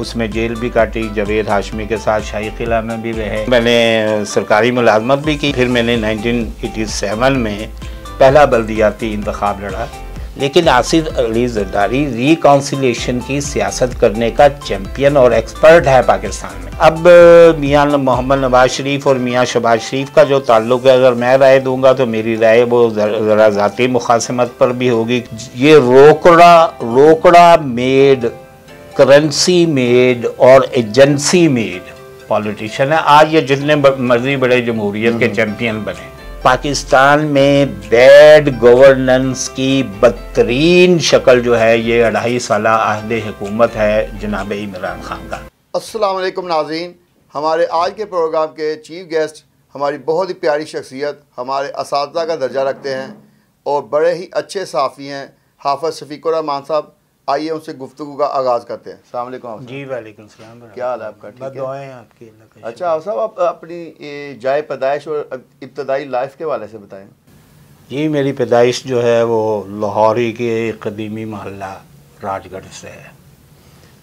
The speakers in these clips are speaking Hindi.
उसमें जेल भी काटी, जावेद हाशमी के साथ शाही किला में भी रहे। मैंने सरकारी मुलाजमत भी की। फिर मैंने 1987 में पहला बल्दियाती इंतखाब लड़ा। लेकिन आसिफ अली जरदारी रिकॉन्सिलेशन की सियासत करने का चैम्पियन और एक्सपर्ट है पाकिस्तान में। अब मियां मोहम्मद नवाज शरीफ और मियां शहबाज शरीफ का जो ताल्लुक है, अगर मैं राय दूंगा तो मेरी राय वो ज़रा ज़ाती मुखासमत पर भी होगी। ये रोकड़ा मेड, करेंसी मेड और एजेंसी मेड पॉलिटिशियन है। आज ये जितने मर्जी बड़े जमहूरियत के चैम्पियन बने, पाकिस्तान में बैड गवर्नेंस की बदतरीन शक्ल जो है ये 2.5 साल अहद हुकूमत है जनाब इमरान खान का। अस्सलाम वालेकुम नाज़रीन, हमारे आज के प्रोग्राम के चीफ गेस्ट हमारी बहुत ही प्यारी शख्सियत, हमारे असातिज़ा का दर्जा रखते हैं और बड़े ही अच्छे सहाफ़ी हैं, हाफ़िज़ शफीकुर रहमान साहब। आइए उनसे गुफ्तगू का आगाज़ करते हैं। अस्सलाम वालेकुम। जी वालेकुम सलाम। क्या हाल है आपका? ठीक है, दुआएं आपकी। अच्छा आप साहब, आप अपनी जाए पैदाइश और इब्तदाई लाइफ के वाले से बताएं। जी, मेरी पैदाइश जो है वो लाहौरी के कदीमी मोहल्ला राजगढ़ से है।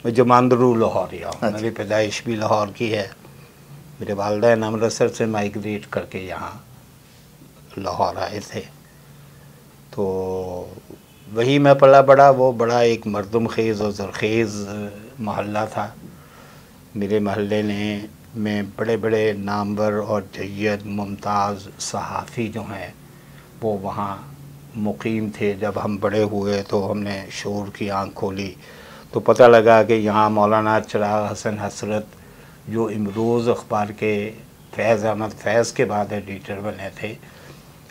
मैं जमांदरू लाहौरिया हूँ। मेरी पैदाइश भी लाहौर की है। मेरे वालिदैन अमृतसर से माइग्रेट करके यहाँ लाहौर आए थे, तो वही मैं पला बड़ा। वो बड़ा एक मरदम खेज़ और ज़रखेज़ मोहल्ला था। मेरे मोहल्ले में बड़े बड़े नामवर और जय्यद मुमताज़ सहाफ़ी जो हैं वो वहाँ मुकीम थे। जब हम बड़े हुए तो हमने शोर की आँख खोली तो पता लगा कि यहाँ मौलाना चिराग हसन हसरत, जो इमरोज़ अखबार के फैज़ अहमद फैज़ के बाद एडिटर बने थे,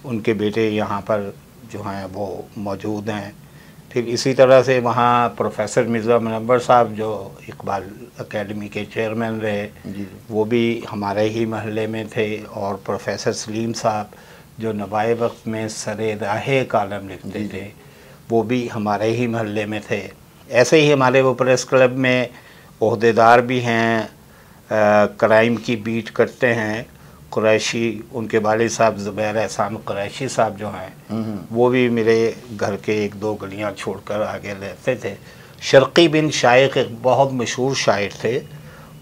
उनके बेटे यहाँ पर जो हैं वो मौजूद हैं। फिर इसी तरह से वहाँ प्रोफेसर मिर्ज़ा मुनव्वर साहब जो इकबाल एकेडमी के चेयरमैन रहे, वो भी हमारे ही महल्ले में थे। और प्रोफेसर सलीम साहब जो नवाए वक्त में सरे राहे कालम लिखते थे, वो भी हमारे ही महल्ले में थे। ऐसे ही हमारे वो प्रेस क्लब में ओहदेदार भी हैं, क्राइम की बीट करते हैं। कुरैशी, उनके वालिद साहब ज़ुबैर एहसान कुरैशी साहब जो हैं वो भी मेरे घर के 1-2 गलियां छोड़कर आगे रहते थे। शर्की बिन शाइख एक बहुत मशहूर शायर थे,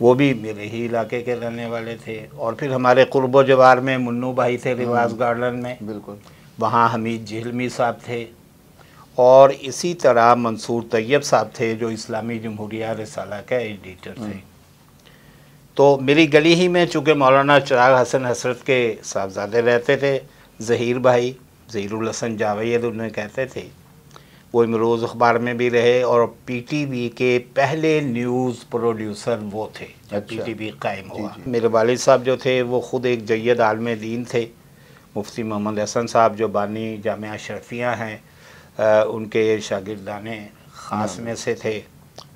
वो भी मेरे ही इलाके के रहने वाले थे। और फिर हमारे कुर्बो जवार में मुन्नू भाई थे रिवाज गार्डन में, बिल्कुल, वहाँ हमीद जहलमी साहब थे। और इसी तरह मंसूर तैयब साहब थे जो इस्लामी जमहूरिया रिसाला के एडिटर थे। तो मेरी गली ही में चूँकि मौलाना चिराग हसन हसरत के साहबजादे रहते थे, ज़हीर भाई, ज़हीरुल हसन जावेद उन्हें कहते थे, वो इमरोज़ अखबार में भी रहे और पीटीवी के पहले न्यूज़ प्रोड्यूसर वो थे जब पीटीवी कायम हुआ। मेरे वालिद साहब जो थे वो ख़ुद एक जय्यद आलिम दीन थे। मुफ्ती मोहम्मद हसन साहब जो बानी जामिया अशरफिया हैं, उनके शागिर्दाने ख़ास में से थे।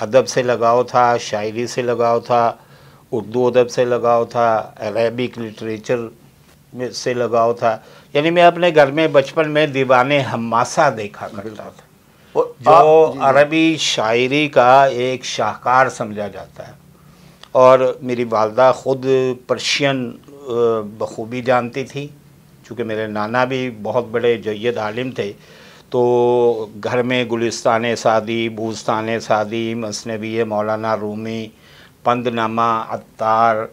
अदब से लगाव था, शायरी से लगाव था, उर्दू अदब से लगाव था, अरबिक लिटरेचर में से लगाव था। यानी मैं अपने घर में बचपन में दीवाने हमासा देखा करता था, जो अरबी शायरी का एक शाहकार समझा जाता है। और मेरी वालदा ख़ुद पर्शियन बखूबी जानती थी, चूँकि मेरे नाना भी बहुत बड़े जय्यद आलिम थे। तो घर में गुलिस्तान सादी, बूस्तान सादी, मसनवी मौलाना रूमी, पंदनामा अत्तार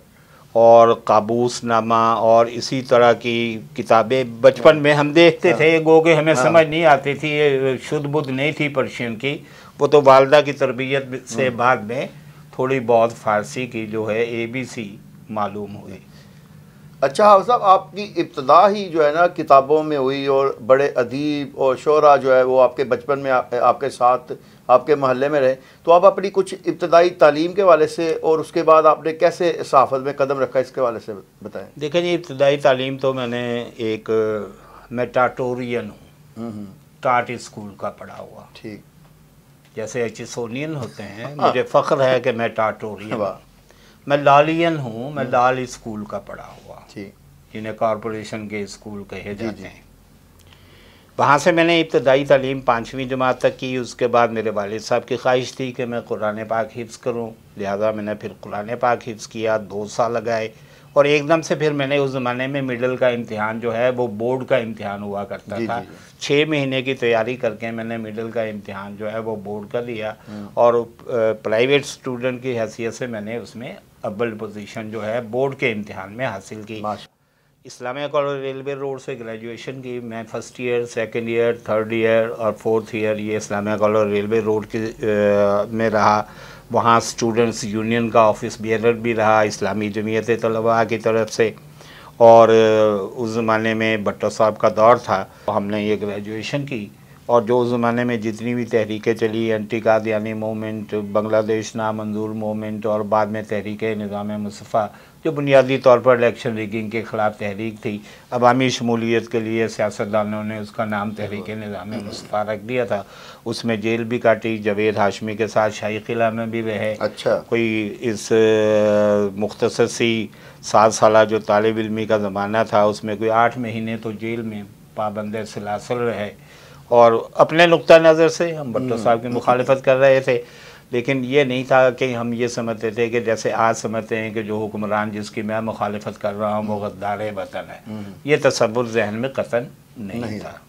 और काबूसनामा और इसी तरह की किताबें बचपन में हम देखते थे। गो के हमें समझ नहीं आती थी, ये शुद्ध बुद्ध नहीं थी पर्शियन की, वो तो वालदा की तरबियत से बाद में थोड़ी बहुत फ़ारसी की जो है ABC मालूम हुई। अच्छा साहब, आपकी इब्तदा ही जो है ना किताबों में हुई और बड़े अदीब और शोरा जो है वो आपके बचपन में आपके साथ आपके महल्ले में रहे। तो आप अपनी कुछ इब्तदाई तालीम के वाले से और उसके बाद आपने कैसे सहाफ़त में कदम रखा, इसके वाले से बताएं। देखें जी, इब्तदाई तालीम तो मैं टाटोरियन हूँ, टाट स्कूल का पढ़ा हुआ। ठीक, जैसे एचिसोनियन होते हैं, मुझे फ़ख्र है कि मैं टाटोरियन। मैं लालियन हूँ, मैं लाल स्कूल का पढ़ा हुआ, जिन्हें कॉरपोरेशन के स्कूल कहे जाते हैं। वहाँ से मैंने इब्तदाई तालीम 5वीं जमात तक की। उसके बाद मेरे वालिद साहब की ख्वाहिश थी कि मैं कुरान पाक हिफ्ज़ करूँ, लिहाजा मैंने फिर कुरान पाक हिफ्ज़ किया। 2 साल लगाए और एकदम से फिर मैंने उस ज़माने में मिडल का इम्तिहान जो है वो बोर्ड का इम्तिहान हुआ करता था। 6 महीने की तैयारी करके मैंने मिडल का इम्तिहान जो है वो बोर्ड का दिया, और प्राइवेट स्टूडेंट की हैसियत से मैंने उसमें अव्वल पोजीशन जो है बोर्ड के इम्तिहान में हासिल की। इस्लामिया कॉलेज रेलवे रोड से ग्रेजुएशन की। मैं first year, second year, third year और फोर्थ ईयर ये इस्लामिया कॉलेज रेलवे रोड के में रहा। वहाँ स्टूडेंट्स यूनियन का ऑफिस बेयरर भी रहा इस्लामी जमीयत तलबा की तरफ से। और उस ज़माने में भट्टो साहब का दौर था, हमने ये ग्रेजुएशन की। और जो उस ज़माने में जितनी भी तहरीकें चली, एंटी कादियानी मूवमेंट, बांग्लादेश नामंजूर मूवमेंट, और बाद में तहरीक निज़ाम मुस्तफ़ा जो बुनियादी तौर पर इलेक्शन रिगिंग के ख़िलाफ़ तहरीक थी, अवामी शमूलियत के लिए सियासतदानों ने उसका नाम तहरीक निज़ाम मुस्तफ़ा रख दिया था। उसमें जेल भी काटी, जावेद हाशमी के साथ शाही किला में भी रहे। अच्छा। कोई इस मुख्तसर सी 7 साल जो तालिब इल्मी का ज़माना था उसमें कोई 8 महीने तो जेल में पाबंद सलासल रहे। और अपने नुक्ता नज़र से हम भट्टो साहब की मुखालफत कर रहे थे, लेकिन ये नहीं था कि हम ये समझते थे कि जैसे आज समझते हैं कि जो हुक्मरान जिसकी मैं मुखालफत कर रहा हूँ वो गद्दार वतन है। ये तसव्वुर जहन में कतन नहीं था।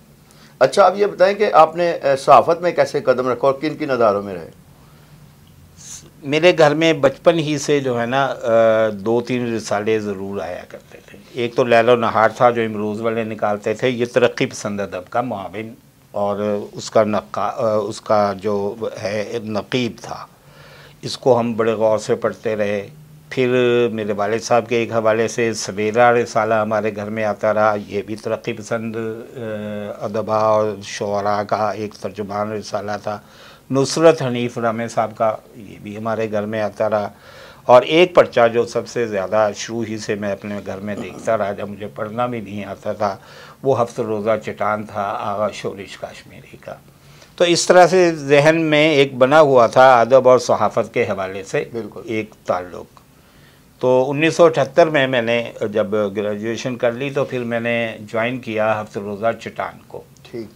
अच्छा, आप ये बताएं कि आपने सहाफ़त में कैसे कदम रखा और किन किन अदारों में रहे? मेरे घर में बचपन ही से जो है ना 2-3 रिसाले ज़रूर आया करते थे। एक तो लैलो नहार था जो इमरोज़ वाले निकालते थे, ये तरक्की पसंद अदब का मुआविन और उसका जो है नक़ीब था। इसको हम बड़े गौर से पढ़ते रहे। फिर मेरे वालिद साहब के एक हवाले से सवेरा रिसाला हमारे घर में आता रहा, ये भी तरक्की पसंद अदबा और शुअरा का एक तर्जुमान रिसाला था। नुसरत हनीफ रामे साहब का ये भी हमारे घर में आता रहा। और एक पर्चा जो सबसे ज़्यादा शुरू ही से मैं अपने घर में देखता रहा, जब मुझे पढ़ना भी नहीं आता था, वो हफ्त रोज़ा चटान था आगा शोरिश काश्मीरी का। तो इस तरह से जहन में एक बना हुआ था अदब और सहाफ़त के हवाले से एक ताल्लुक़। तो 1978 में मैंने जब ग्रेजुएशन कर ली तो फिर मैंने ज्वाइन किया हफ्त रोज़ा चटान को।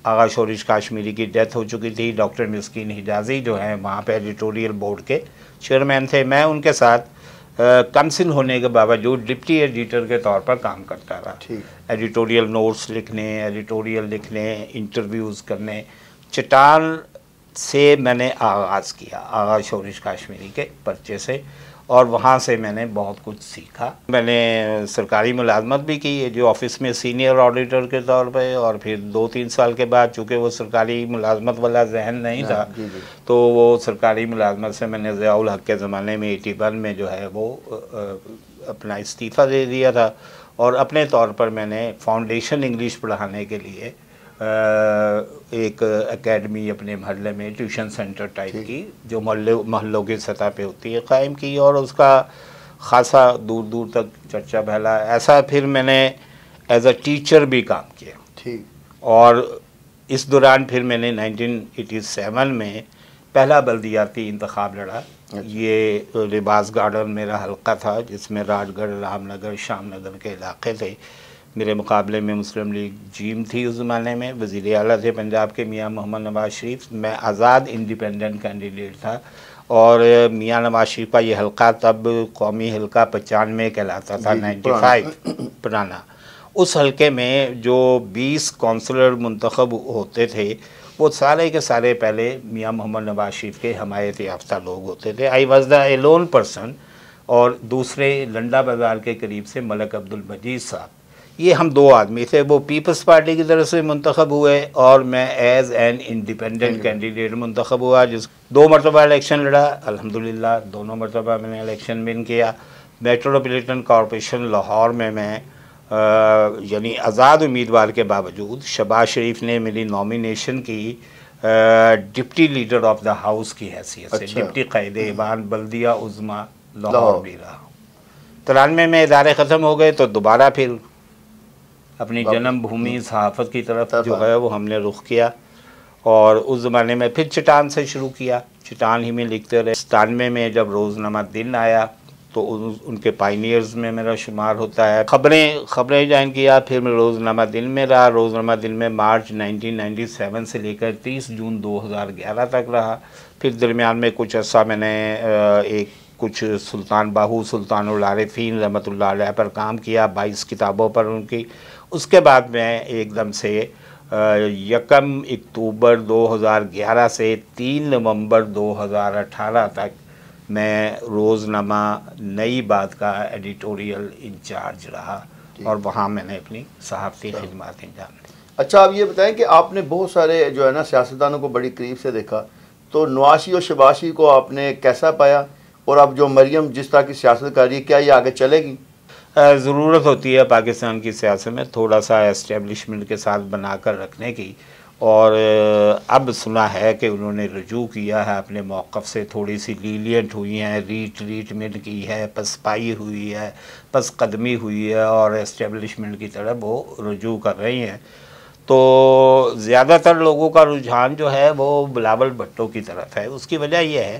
आगा शोरिश काश्मीरी की डेथ हो चुकी थी। डॉक्टर मिस्कीन हिजाजी जो हैं वहाँ पे एडिटोरियल बोर्ड के चेयरमैन थे। मैं उनके साथ काउंसिल होने के बावजूद डिप्टी एडिटर के तौर पर काम करता रहा। एडिटोरियल नोट्स लिखने, एडिटोरियल लिखने, इंटरव्यूज़ करने। चटान से मैंने आगाज़ किया आगा शोरिश काश्मीरी के पर्चे से, और वहाँ से मैंने बहुत कुछ सीखा। मैंने सरकारी मुलाजमत भी की जो ऑफिस में सीनियर ऑडिटर के तौर पे, और फिर 2-3 साल के बाद चूँकि वो सरकारी मुलाजमत वाला जहन नहीं था तो वो सरकारी मुलाजमत से मैंने ज़ियाउल हक़ के ज़माने में 81 में जो है वो अपना इस्तीफ़ा दे दिया था। और अपने तौर पर मैंने फाउंडेशन इंग्लिश पढ़ाने के लिए एक एकेडमी अपने महल्ले में ट्यूशन सेंटर टाइप की जो महल्लों की सतह पे होती है कायम की, और उसका ख़ासा दूर दूर तक चर्चा फैला। ऐसा फिर मैंने एज अ टीचर भी काम किया। और इस दौरान फिर मैंने 1987 में पहला बल्दियाती इंतखाब लड़ा। ये लिबास गार्डन मेरा हल्का था जिसमें राजगढ़, रामनगर, शामनगर के इलाके थे। मेरे मुकाबले में मुस्लिम लीग जीम थी उस ज़माने में, वज़ीर आला थे पंजाब के मियाँ मोहम्मद नवाज शरीफ। मैं आज़ाद इंडिपेंडेंट कैंडिडेट था, और मियाँ नवाज शरीफ का ये हल्का तब कौमी हल्का 95 कहलाता था, 95 पुराना। उस हल्के में जो 20 काउंसलर मुंतखब होते थे वो सारे के सारे पहले मियाँ मोहम्मद नवाज शरीफ के हमायत याफ्ता लोग होते थे। I was the Elon person. और दूसरे लंडा बाज़ार के करीब से मलक अब्दुल मजीद साहब, ये हम 2 आदमी थे। वो पीपल्स पार्टी की तरफ से मुंतखब हुए और मैं एज़ एन इंडिपेंडेंट कैंडिडेट मुंतखब हुआ, जिस 2 मरतबा इलेक्शन लड़ा। अल्हम्दुलिल्लाह दोनों मरतबा मैंने इलेक्शन विन किया। मेट्रोपॉलिटन कॉरपोरेशन लाहौर में मैं यानी आज़ाद उम्मीदवार के बावजूद शहबाज शरीफ ने मेरी नॉमिनेशन की deputy leader of the house की हैसियत से। डिप्टी क़ायद-ए-ईवान बल्दिया उज़्मा लाहौर भी रहा। 93 में इदारे ख़त्म हो गए तो दोबारा फिर अपनी जन्मभूमि सहाफ़त की तरफ जो है वो हमने रुख किया। और उस ज़माने में फिर चटान से शुरू किया, चटान ही में लिखते रहे। 97 में जब रोज़नामा दिन आया तो उनके पाइनियर्स में मेरा शुमार होता है। ख़बरें ज्वाइन किया, फिर मैं रोज़नामा दिन में रहा। रोज़नामा दिन में मार्च 1997 से लेकर 30 जून 2011 तक रहा। फिर दरमियान में कुछ अर्सा मैंने एक कुछ सुल्तान बाहू सुल्तानुल आरिफीन रहमतुल्लाह अलैह पर काम किया, 22 किताबों पर उनकी। उसके बाद मैं एकदम से 1 अक्टूबर 2011 से 3 नवंबर 2018 तक मैं रोज़नामा नई बात का एडिटोरियल इंचार्ज रहा और वहाँ मैंने अपनी सहाफ़ती खिदमत अंजाम दी। अच्छा, आप ये बताएं कि आपने बहुत सारे जो है ना सियासतदानों को बड़ी करीब से देखा, तो नवाशी और शबाशी को आपने कैसा पाया, और अब जो मरियम जिस तरह की सियासत कर रही है, क्या ये आगे चलेगी? ज़रूरत होती है पाकिस्तान की सियासत में थोड़ा सा एस्टेब्लिशमेंट के साथ बनाकर रखने की, और अब सुना है कि उन्होंने रुजू किया है अपने मौक़िफ़ से, थोड़ी सी लीलियंट हुई हैं, रीट्रीटमेंट की है, पसपाई हुई है, पस कदमी हुई है, और एस्टेब्लिशमेंट की तरफ वो रुजू कर रही हैं। तो ज़्यादातर लोगों का रुझान जो है वो बिलावल भुट्टो की तरफ है। उसकी वजह यह है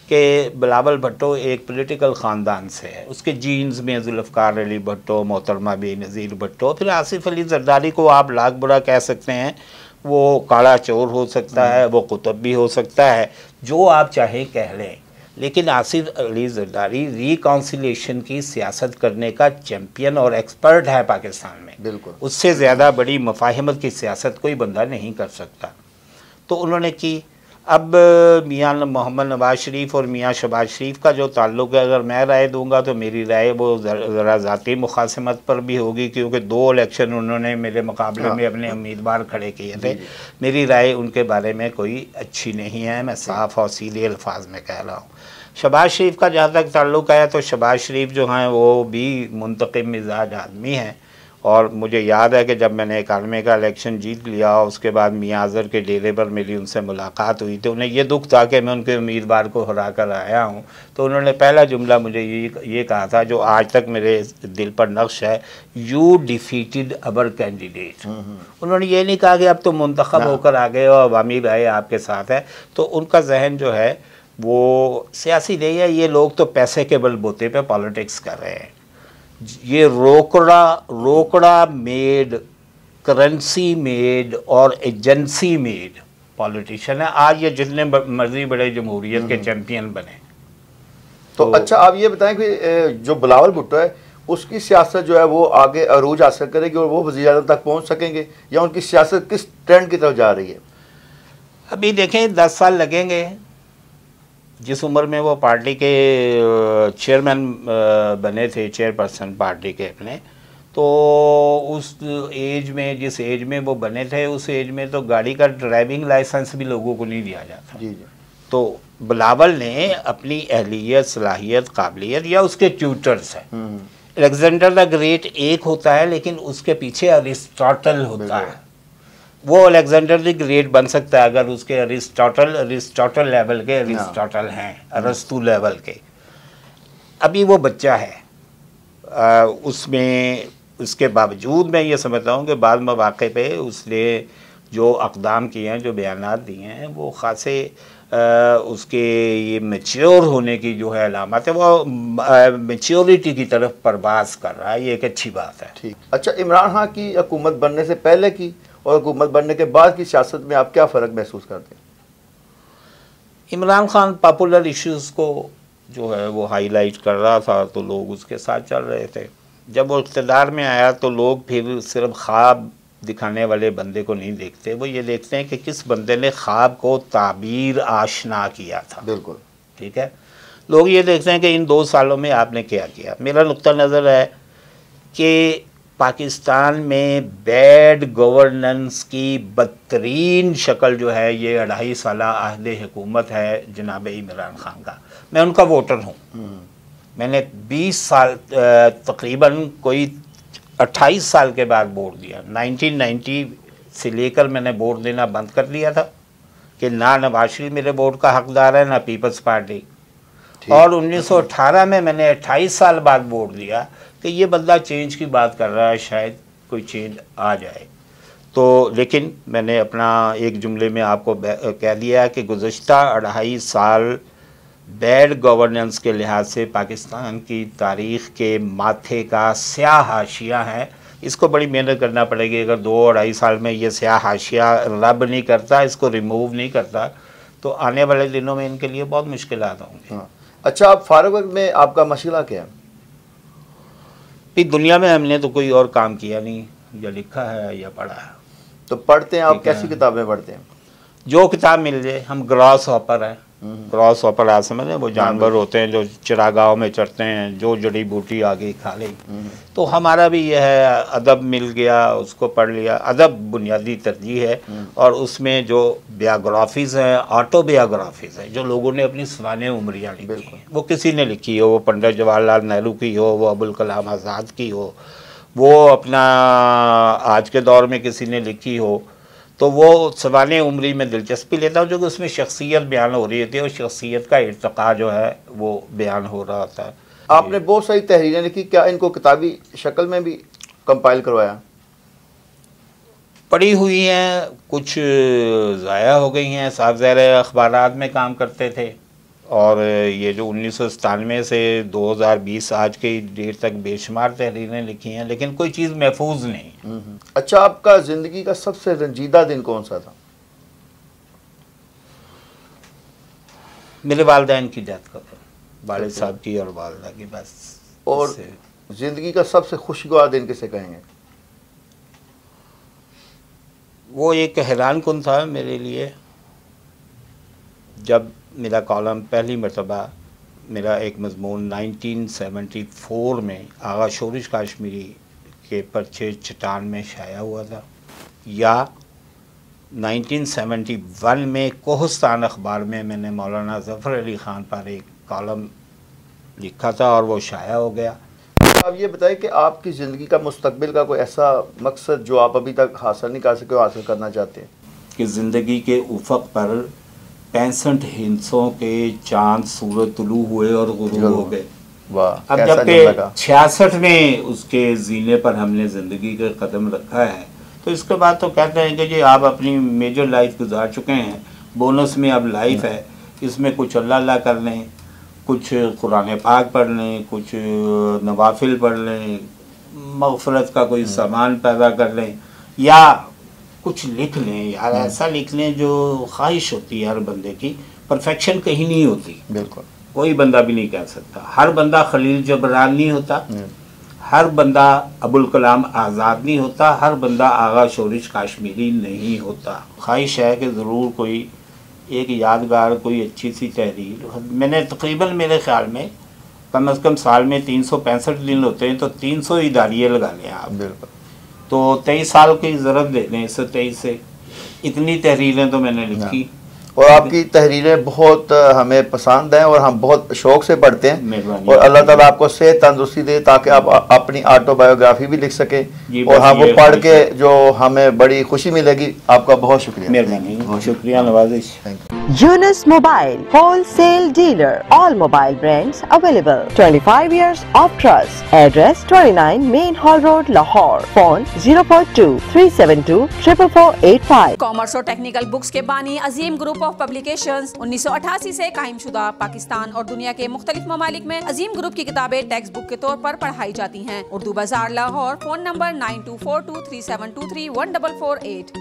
कि बिलावल भुट्टो एक पॉलिटिकल ख़ानदान से है, उसके जीन्स में जुल्फ़कार अली भुट्टो, मोहतरमा बेनज़ीर भुट्टो, फिर आसिफ अली ज़रदारी को आप लाख बुरा कह सकते हैं, वो काला चोर हो सकता है, वो कुतुब भी हो सकता है, जो आप चाहें कह लें, लेकिन आसिफ अली ज़रदारी रिकॉन्सिलेशन की सियासत करने का चैम्पियन और एक्सपर्ट है पाकिस्तान में। बिल्कुल, उससे ज़्यादा बड़ी मफाहिमत की सियासत कोई बंदा नहीं कर सकता। तो उन्होंने की। अब मियाँ मोहम्मद नवाज शरीफ और मियाँ शहबाज शरीफ का जो ताल्लुक़ है, अगर मैं राय दूंगा तो मेरी राय वो ज़रा ज़ाती मुखासमत पर भी होगी, क्योंकि 2 इलेक्शन उन्होंने मेरे मुकाबले में अपने उम्मीदवार खड़े किए थे। मेरी राय उनके बारे में कोई अच्छी नहीं है, मैं साफ़ और सीधे अल्फाज में कह रहा हूँ। शहबाज शरीफ का जहाँ तक ताल्लुक़ है, तो शहबाज शरीफ जो हैं वो भी मुंतक़िम मिजाज आदमी हैं, और मुझे याद है कि जब मैंने 91 का इलेक्शन जीत लिया, उसके बाद मियाँ अज़हर के डेरे पर मेरी उनसे मुलाकात हुई, तो उन्हें ये दुख था कि मैं उनके उम्मीदवार को हरा कर आया हूँ। तो उन्होंने पहला जुमला मुझे ये कहा था जो आज तक मेरे दिल पर नक्श है, यू डिफीटेड अवर कैंडिडेट। उन्होंने ये नहीं कहा कि अब तो मुंतखब होकर आ गए और अवामी राय आपके साथ है। तो उनका जहन जो है वो सियासी नहीं है, ये लोग तो पैसे के बलबूते पे पॉलिटिक्स कर रहे हैं। ये रोकड़ा मेड, करेंसी मेड और एजेंसी मेड पॉलिटिशियन है। आज ये जितने मर्जी बड़े जमहूरियत के चैंपियन बने। तो अच्छा, आप ये बताएं कि जो बिलावल भुट्टो है उसकी सियासत जो है वो आगे अरूज हासिल करेगी और वो वज़ीर-ए-आज़म तक पहुँच सकेंगे, या उनकी सियासत किस ट्रेंड की तरफ जा रही है? अभी देखें, 10 साल लगेंगे। जिस उम्र में वो पार्टी के चेयरमैन बने थे, चेयरपर्सन पार्टी के अपने, तो उस एज में, जिस एज में वो बने थे, उस एज में तो गाड़ी का ड्राइविंग लाइसेंस भी लोगों को नहीं दिया जाता। जी जी। तो बिलावल ने अपनी अहलियत, सलाहियत, काबिलियत, या उसके ट्यूटर्स हैं। अलेक्जेंडर द ग्रेट एक होता है, लेकिन उसके पीछे अरिस्टोटल होता है। वो अलेक्जेंडर द ग्रेट बन सकता है अगर उसके अरिस्टोटल लेवल के अरिस्टोटल हैं, अरस्तु लेवल के। अभी वो बच्चा है। उसमें उसके बावजूद मैं ये समझता हूँ कि बाद मौक़े पे उसने जो अक़दाम किए हैं, जो बयानात दिए हैं, वो ख़ासे उसके ये मैच्योर होने की जो है अलामत है, वो मैच्योरिटी की तरफ परवाज़ कर रहा है। ये एक अच्छी बात है। ठीक। अच्छा, इमरान खान की हुकूमत बनने से पहले की और हुकूमत बनने के बाद की सियासत में आप क्या फ़र्क महसूस करते हैं? इमरान खान पॉपुलर इश्यूज़ को जो है वो हाईलाइट कर रहा था, तो लोग उसके साथ चल रहे थे। जब वो इक़्तिदार में आया तो लोग फिर सिर्फ ख्वाब दिखाने वाले बंदे को नहीं देखते, वो ये देखते हैं कि किस बंदे ने ख्वाब को ताबीर आशना किया था। बिल्कुल ठीक है। लोग ये देखते हैं कि इन 2 सालों में आपने क्या किया। मेरा नुक्ता नज़र है कि पाकिस्तान में बैड गवर्नेंस की बदतरीन शक्ल जो है, ये 2.5 साला अहद हुकूमत है जनाब इमरान खान का। मैं उनका वोटर हूँ। मैंने 20 साल तकरीबन कोई 28 साल के बाद वोट दिया। 1990 से लेकर मैंने वोट देना बंद कर दिया था कि ना नवाज शरीफ मेरे वोट का हकदार है, ना पीपल्स पार्टी। और 1918 में मैंने 28 साल बाद वोट दिया कि ये बंदा चेंज की बात कर रहा है, शायद कोई चेंज आ जाए। तो लेकिन मैंने अपना एक जुमले में आपको कह दिया कि गुज़श्ता 2.5 साल बैड गवर्नेंस के लिहाज से पाकिस्तान की तारीख़ के माथे का स्याह हाशिया है। इसको बड़ी मेहनत करना पड़ेगी। अगर 2-2.5 साल में ये स्याह हाशिया रब नहीं करता, इसको रिमूव नहीं करता, तो आने वाले दिनों में इनके लिए बहुत मुश्किलात होंगी। अच्छा, आप फारग वक्त में आपका मशगला क्या है? फिर दुनिया में हमने तो कोई और काम किया नहीं, या लिखा है या पढ़ा है। तो पढ़ते हैं आप, कैसी किताबें पढ़ते हैं? जो किताब मिल जाए। हम ग्रास हॉपर हैं। ग्रास हॉपर आप समझे, वो जानवर होते हैं जो चरागाहों में चरते हैं, जो जड़ी बूटी आ गई खा ली। तो हमारा भी यह है, अदब मिल गया उसको पढ़ लिया। अदब बुनियादी तरजीह है, और उसमें जो बायोग्राफीज़ हैं, ऑटोबायोग्राफीज़ हैं, जो लोगों ने अपनी सवाने उमरियाँ लिखी हैं, वो किसी ने लिखी हो, वो पंडित जवाहरलाल नेहरू की हो, वो अबुल कलाम आज़ाद की हो, वो अपना आज के दौर में किसी ने लिखी हो, तो वो सवाने उम्री में दिलचस्पी लेता हूँ, जो कि उसमें शख्सियत बयान हो रही होती है और शख्सियत का इर्तिका जो है वो बयान हो रहा होता है। आपने बहुत सारी तहरीरें लिखी, क्या इनको किताबी शक्ल में भी कंपाइल करवाया? पढ़ी हुई हैं, कुछ ज़ाया हो गई हैं। साहब ज़ाहिर अखबारात में काम करते थे, और ये जो 1997 से 2020 आज के डेट तक बेशुमार तहरीरें लिखी हैं, लेकिन कोई चीज़ महफूज नहीं। अच्छा, आपका ज़िंदगी का सबसे रंजीदा दिन कौन सा था? मेरे वालिदैन की डेथ का था, वालिद साहब की और वालिदा की, बस। और ज़िंदगी का सबसे खुशगवार दिन किसे कहेंगे? वो एक हैरान कुन था मेरे लिए, जब मेरा कॉलम पहली मरतबा, मेरा एक मज़मून 1974 में आगा शोरिश काश्मीरी के पर्चे चट्टान में शाया हुआ था, या 1971 में कोहस्तान अखबार में मैंने मौलाना ज़फ़र अली ख़ान पर एक कॉलम लिखा था और वो शाया हो गया। आप ये बताएं कि आपकी ज़िंदगी का मुस्तकबिल का कोई ऐसा मकसद जो आप अभी तक हासिल नहीं कर सके, हासिल करना चाहते हैं? कि ज़िंदगी के उफ़क़ पर 65 हिस्सों के चांद सूरज तुलू हुए और गुरूब हो गए। वाह, अब जबकि 66 में उसके जीने पर हमने ज़िंदगी का कदम रखा है, तो इसके बाद तो कहते हैं कि जी आप अपनी मेजर लाइफ गुजार चुके हैं, बोनस में अब लाइफ है, इसमें कुछ अल्लाह अल्लाह कर लें, कुछ कुरान पाक पढ़ लें, कुछ नवाफिल पढ़ लें, मग़फ़िरत का कोई सामान पैदा कर लें, या कुछ लिख लें यार, ऐसा लिख लें जो ख्वाहिश होती है हर बंदे की। परफेक्शन कहीं नहीं होती, बिल्कुल कोई बंदा भी नहीं कह सकता। हर बंदा खलील जबरान नहीं होता, हर बंदा अबुल कलाम आज़ाद नहीं होता, हर बंदा आगा शोरिश काश्मीरी नहीं होता। ख्वाहिश है कि ज़रूर कोई एक यादगार, कोई अच्छी सी तहरीर। मैंने तकरीबन, मेरे ख्याल में कम अज़ कम साल में 365 दिन होते हैं, तो 300 इदारिये लगा लें आप, बिल्कुल। तो 23 साल की ज़रूरत दे दें, 123 से इतनी तहरीरें तो मैंने लिखी। और आपकी तहरीरें बहुत हमें पसंद हैं और हम बहुत शौक़ से पढ़ते हैं, और अल्लाह ताला आपको सेहत तंदुरुस्ती दे ताकि आप अपनी ऑटोबायोग्राफी भी लिख सकें, और हम वो पढ़ के जो हमें बड़ी खुशी मिलेगी। आपका बहुत शुक्रिया। मेहरबानी, बहुत शुक्रिया, नवाजिश। Yunus Mobile, wholesale dealer, all mobile brands available. 25 years of trust. Address 29 Main Hall Road, Lahore. Phone 042 372 44485. Commerce और टेक्निकल बुक्स के बानी अजीम ग्रुप ऑफ पब्लिकेशंस 1988 से कायमशुदा पाकिस्तान और दुनिया के मुख्तलिफ ममालिक में अजीम ग्रुप की किताबें टेक्स्ट बुक के तौर पर पढ़ाई जाती हैं। उर्दू बाजार लाहौर। Phone number 924237231448।